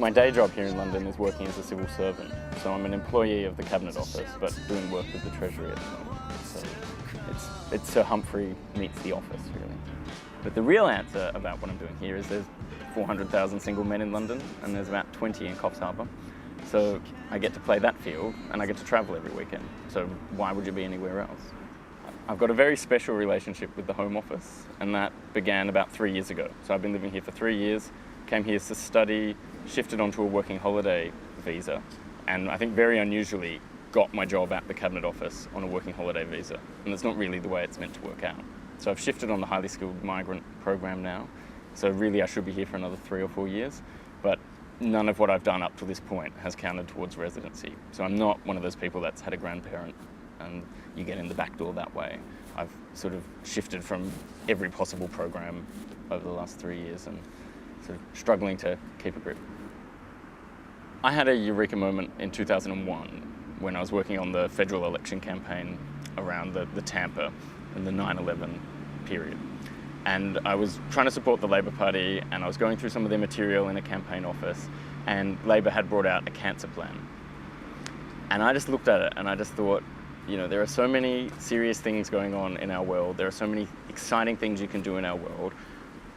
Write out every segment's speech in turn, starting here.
My day job here in London is working as a civil servant. So I'm an employee of the Cabinet Office, but doing work with the Treasury at the moment. So it's Sir Humphrey meets the office, really. But the real answer about what I'm doing here is there's 400,000 single men in London, and there's about 20 in Coffs Harbour. So I get to play that field, and I get to travel every weekend. So why would you be anywhere else? I've got a very special relationship with the Home Office, and that began about 3 years ago. So I've been living here for 3 years, came here to study, shifted onto a working holiday visa, and I think very unusually got my job at the Cabinet Office on a working holiday visa. And that's not really the way it's meant to work out. So I've shifted on the highly skilled migrant program now. So really I should be here for another 3 or 4 years, but none of what I've done up to this point has counted towards residency. So I'm not one of those people that's had a grandparent and you get in the back door that way. I've sort of shifted from every possible program over the last 3 years and sort of struggling to keep a grip. I had a eureka moment in 2001 when I was working on the federal election campaign around the Tampa and the 9/11 period. And I was trying to support the Labor Party, and I was going through some of their material in a campaign office, and Labor had brought out a cancer plan. And I just looked at it and I just thought, you know, there are so many serious things going on in our world. There are so many exciting things you can do in our world.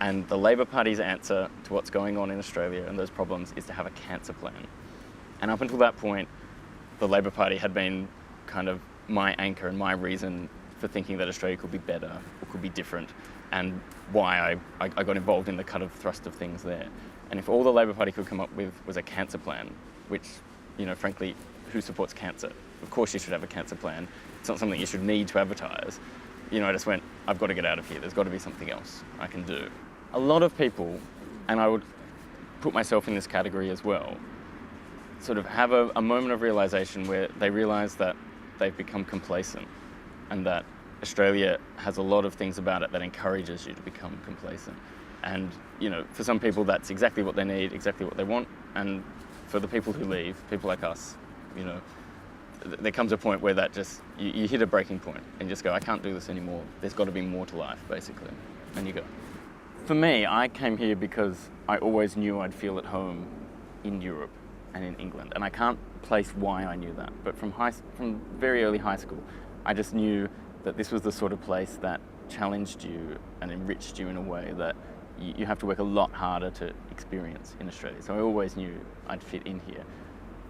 And the Labor Party's answer to what's going on in Australia and those problems is to have a cancer plan. And up until that point, the Labor Party had been kind of my anchor and my reason for thinking that Australia could be better or could be different, and why I got involved in the kind of thrust of things there. And if all the Labor Party could come up with was a cancer plan, which, you know, frankly, who supports cancer? Of course you should have a cancer plan. It's not something you should need to advertise. You know, I just went, I've got to get out of here. There's got to be something else I can do. A lot of people, and I would put myself in this category as well, sort of have a moment of realization where they realize that they've become complacent and that Australia has a lot of things about it that encourages you to become complacent. And, you know, for some people that's exactly what they need, exactly what they want. And for the people who leave, people like us, you know, there comes a point where that just, you hit a breaking point and just go, I can't do this anymore. There's got to be more to life, basically. And you go. For me, I came here because I always knew I'd feel at home in Europe and in England. And I can't place why I knew that. But from very early high school, I just knew that this was the sort of place that challenged you and enriched you in a way that you have to work a lot harder to experience in Australia. So I always knew I'd fit in here.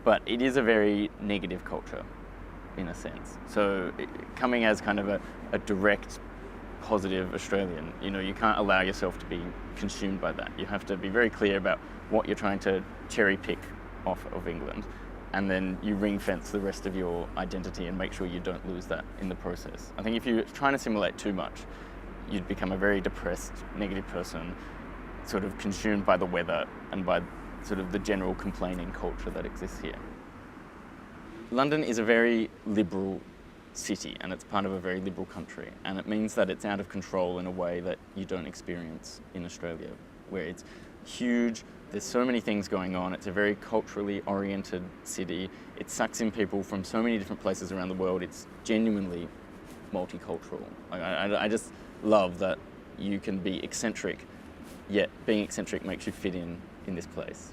But it is a very negative culture, in a sense. So coming as kind of a direct, positive Australian, you know, you can't allow yourself to be consumed by that. You have to be very clear about what you're trying to cherry pick off of England, and then you ring fence the rest of your identity and make sure you don't lose that in the process. I think if you're trying to assimilate too much, you'd become a very depressed, negative person, sort of consumed by the weather and by sort of the general complaining culture that exists here. London is a very liberal city, and it's part of a very liberal country, and it means that it's out of control in a way that you don't experience in Australia, where it's huge, there's so many things going on, it's a very culturally oriented city, it sucks in people from so many different places around the world, it's genuinely multicultural. I just love that you can be eccentric, yet being eccentric makes you fit in this place.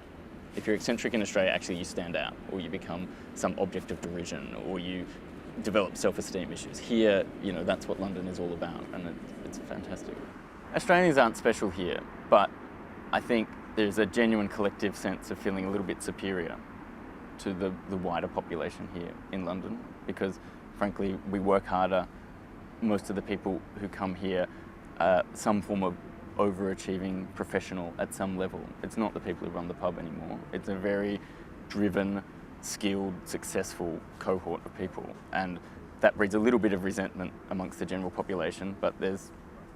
If you're eccentric in Australia, actually you stand out, or you become some object of derision, or you develop self-esteem issues. Here, you know, that's what London is all about, and it's fantastic. Australians aren't special here, but I think there's a genuine collective sense of feeling a little bit superior to the wider population here in London, because frankly, we work harder. Most of the people who come here are some form of overachieving professional at some level. It's not the people who run the pub anymore. It's a very driven, skilled, successful cohort of people, and that breeds a little bit of resentment amongst the general population, but there's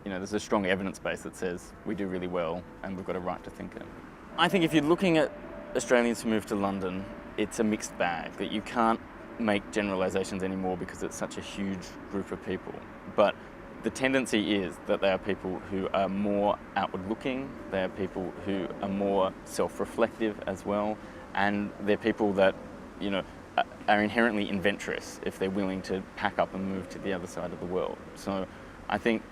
a strong evidence base that says we do really well and we've got a right to think it. I think if you're looking at Australians who move to London, it's a mixed bag, that you can't make generalisations anymore because it's such a huge group of people. But the tendency is that they are people who are more outward looking, they are people who are more self-reflective as well, and they're people that, you know, are inherently adventurous if they're willing to pack up and move to the other side of the world. So I think,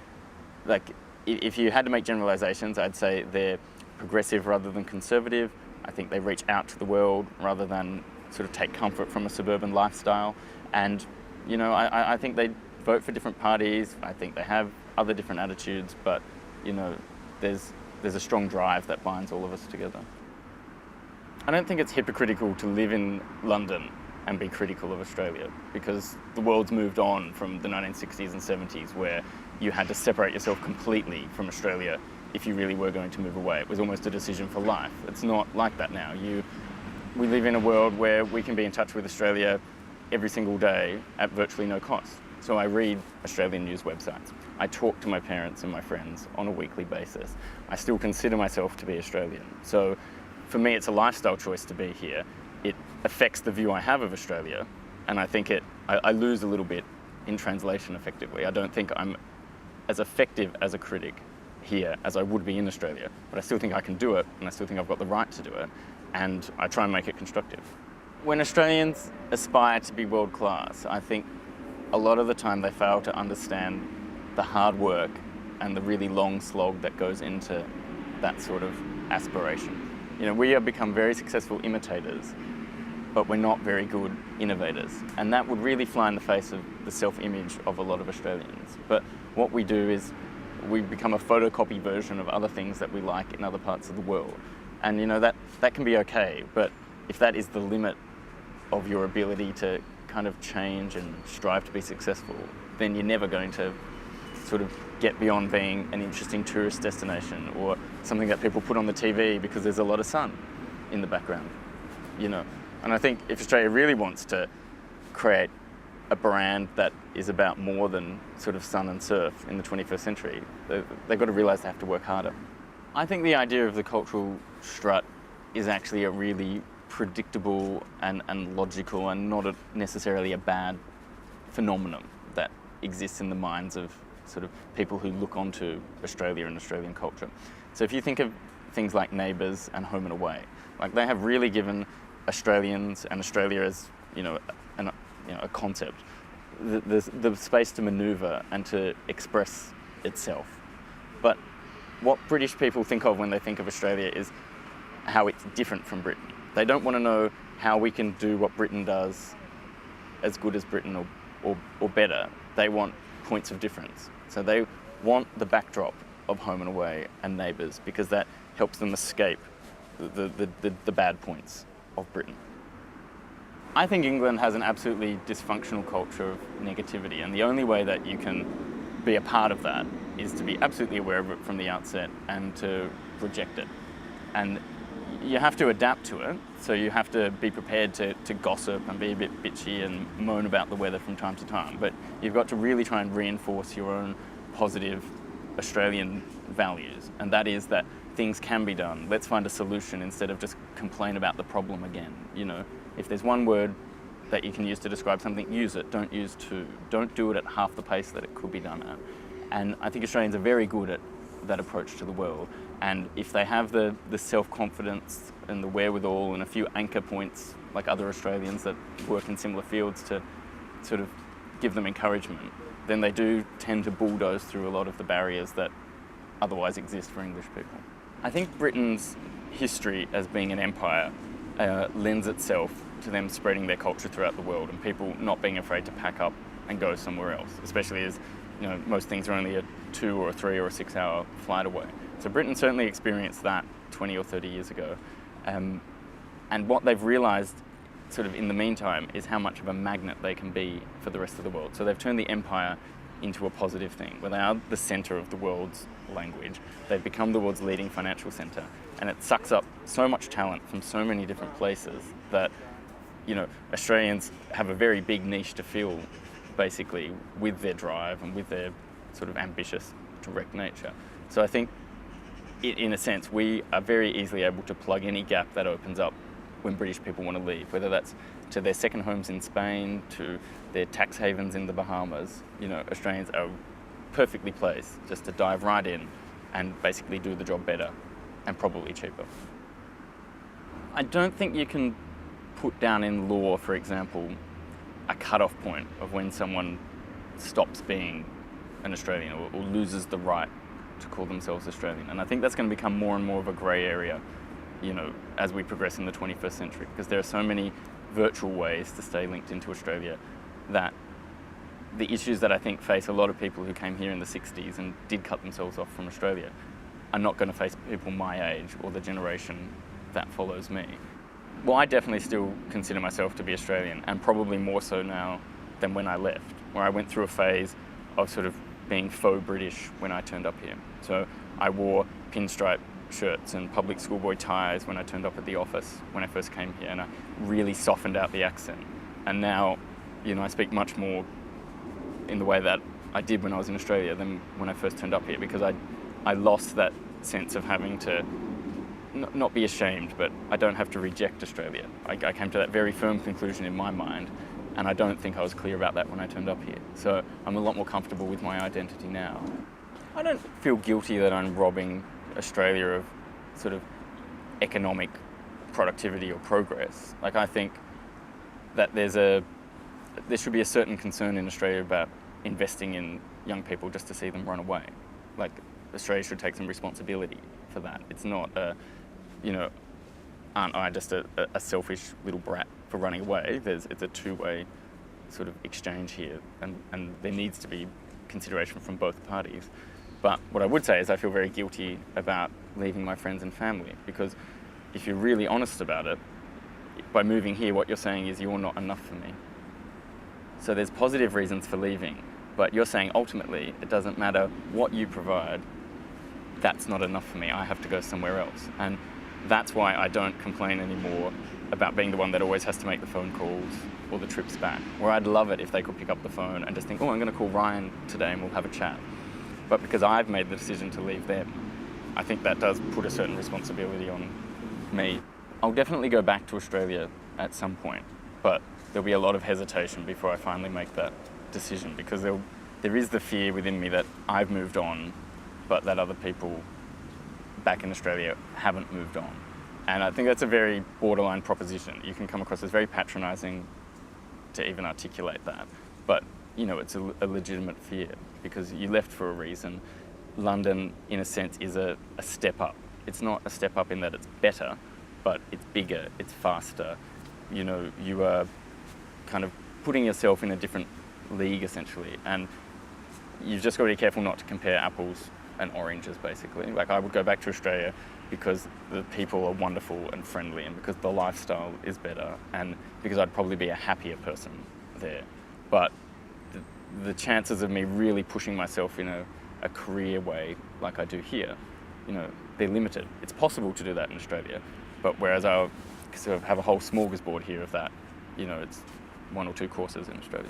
like, if you had to make generalisations, I'd say they're progressive rather than conservative, I think they reach out to the world rather than sort of take comfort from a suburban lifestyle. And, you know, I think they vote for different parties. I think they have other different attitudes, but, you know, there's a strong drive that binds all of us together. I don't think it's hypocritical to live in London and be critical of Australia, because the world's moved on from the 1960s and 70s, where you had to separate yourself completely from Australia if you really were going to move away. It was almost a decision for life. It's not like that now. We live in a world where we can be in touch with Australia every single day at virtually no cost. So I read Australian news websites. I talk to my parents and my friends on a weekly basis. I still consider myself to be Australian. So for me, it's a lifestyle choice to be here. It affects the view I have of Australia, and I think I lose a little bit in translation effectively. I don't think I'm as effective as a critic here as I would be in Australia, but I still think I can do it, and I still think I've got the right to do it, and I try and make it constructive. When Australians aspire to be world class, I think a lot of the time they fail to understand the hard work and the really long slog that goes into that sort of aspiration. You know, we have become very successful imitators, but we're not very good innovators. And that would really fly in the face of the self-image of a lot of Australians. But what we do is we become a photocopy version of other things that we like in other parts of the world. And you know, that can be okay, but if that is the limit of your ability to kind of change and strive to be successful, then you're never going to sort of get beyond being an interesting tourist destination or something that people put on the TV because there's a lot of sun in the background, you know. And I think if Australia really wants to create a brand that is about more than sort of sun and surf in the 21st century, they've got to realise they have to work harder. I think the idea of the cultural strut is actually a really predictable and logical and not necessarily a bad phenomenon that exists in the minds of sort of people who look onto Australia and Australian culture. So if you think of things like Neighbours and Home and Away, like they have really given Australians and Australia as, you know, a concept, the space to manoeuvre and to express itself. But what British people think of when they think of Australia is how it's different from Britain. They don't want to know how we can do what Britain does as good as Britain or better. They want points of difference. So they want the backdrop of Home and Away and Neighbours because that helps them escape the bad points of Britain. I think England has an absolutely dysfunctional culture of negativity, and the only way that you can be a part of that is to be absolutely aware of it from the outset and to reject it. And you have to adapt to it, so you have to be prepared to gossip and be a bit bitchy and moan about the weather from time to time, but you've got to really try and reinforce your own positive Australian values, and that is that things can be done. Let's find a solution instead of just complain about the problem again. You know, if there's one word that you can use to describe something, use it. Don't use two. Don't do it at half the pace that it could be done at. And I think Australians are very good at that approach to the world. And if they have the self-confidence and the wherewithal and a few anchor points like other Australians that work in similar fields to sort of give them encouragement, then they do tend to bulldoze through a lot of the barriers that otherwise exist for English people. I think Britain's history as being an empire lends itself to them spreading their culture throughout the world and people not being afraid to pack up and go somewhere else, especially as, you know, most things are only a 2 or a 3 or a 6 hour flight away. So Britain certainly experienced that 20 or 30 years ago. And what they've realised sort of in the meantime is how much of a magnet they can be for the rest of the world. So they've turned the empire into a positive thing, where they are the centre of the world's language. They've become the world's leading financial centre, and it sucks up so much talent from so many different places that, you know, Australians have a very big niche to fill, basically, with their drive and with their sort of ambitious, direct nature. So I think, in a sense, we are very easily able to plug any gap that opens up when British people want to leave, whether that's to their second homes in Spain, to their tax havens in the Bahamas. You know, Australians are perfectly placed just to dive right in and basically do the job better and probably cheaper. I don't think you can put down in law, for example, a cut-off point of when someone stops being an Australian or loses the right to call themselves Australian. And I think that's going to become more and more of a grey area you know, as we progress in the 21st century, because there are so many virtual ways to stay linked into Australia that the issues that I think face a lot of people who came here in the 60s and did cut themselves off from Australia are not going to face people my age or the generation that follows me. Well, I definitely still consider myself to be Australian, and probably more so now than when I left, where I went through a phase of sort of being faux British when I turned up here. So I wore pinstripe shirts and public schoolboy ties when I turned up at the office when I first came here, and I really softened out the accent. And now, you know, I speak much more in the way that I did when I was in Australia than when I first turned up here, because I lost that sense of having to not be ashamed, but I don't have to reject Australia. I came to that very firm conclusion in my mind, and I don't think I was clear about that when I turned up here. So I'm a lot more comfortable with my identity now. I don't feel guilty that I'm robbing Australia of sort of economic productivity or progress. Like, I think that there should be a certain concern in Australia about investing in young people just to see them run away. Like, Australia should take some responsibility for that. It's not aren't I just a selfish little brat for running away? It's a two-way sort of exchange here, and there needs to be consideration from both parties. But what I would say is I feel very guilty about leaving my friends and family, because if you're really honest about it, by moving here, what you're saying is you're not enough for me. So there's positive reasons for leaving, but you're saying ultimately it doesn't matter what you provide, that's not enough for me. I have to go somewhere else. And that's why I don't complain anymore about being the one that always has to make the phone calls or the trips back, where I'd love it if they could pick up the phone and just think, oh, I'm going to call Ryan today and we'll have a chat. But because I've made the decision to leave them, I think that does put a certain responsibility on me. I'll definitely go back to Australia at some point, but there'll be a lot of hesitation before I finally make that decision, because there is the fear within me that I've moved on, but that other people back in Australia haven't moved on. And I think that's a very borderline proposition. You can come across as very patronising to even articulate that. But, you know, it's a legitimate fear, because you left for a reason. London, in a sense, is a step up. It's not a step up in that it's better, but it's bigger, it's faster. You know, you are kind of putting yourself in a different league, essentially. And you've just got to be careful not to compare apples and oranges, basically. Like, I would go back to Australia because the people are wonderful and friendly, and because the lifestyle is better, and because I'd probably be a happier person there. But the chances of me really pushing myself in a career way like I do here, you know, they're limited. It's possible to do that in Australia, but whereas I'll sort of have a whole smorgasbord here of that, you know, it's 1 or 2 courses in Australia.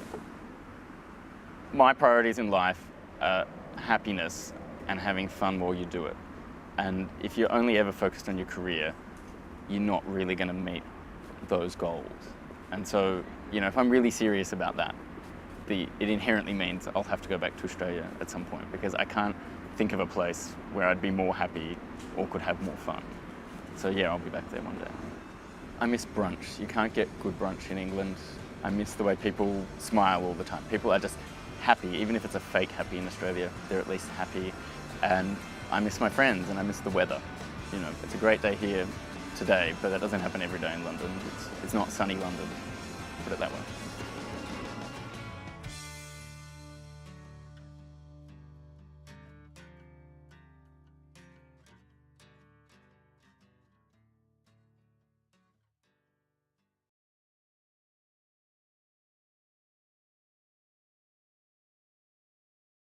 My priorities in life are happiness and having fun while you do it. And if you're only ever focused on your career, you're not really going to meet those goals. And so, you know, if I'm really serious about that, it inherently means I'll have to go back to Australia at some point, because I can't think of a place where I'd be more happy or could have more fun. So yeah, I'll be back there one day. I miss brunch. You can't get good brunch in England. I miss the way people smile all the time. People are just happy, even if it's a fake happy in Australia, they're at least happy. And I miss my friends, and I miss the weather. You know, it's a great day here today, but that doesn't happen every day in London. It's not sunny London, put it that way.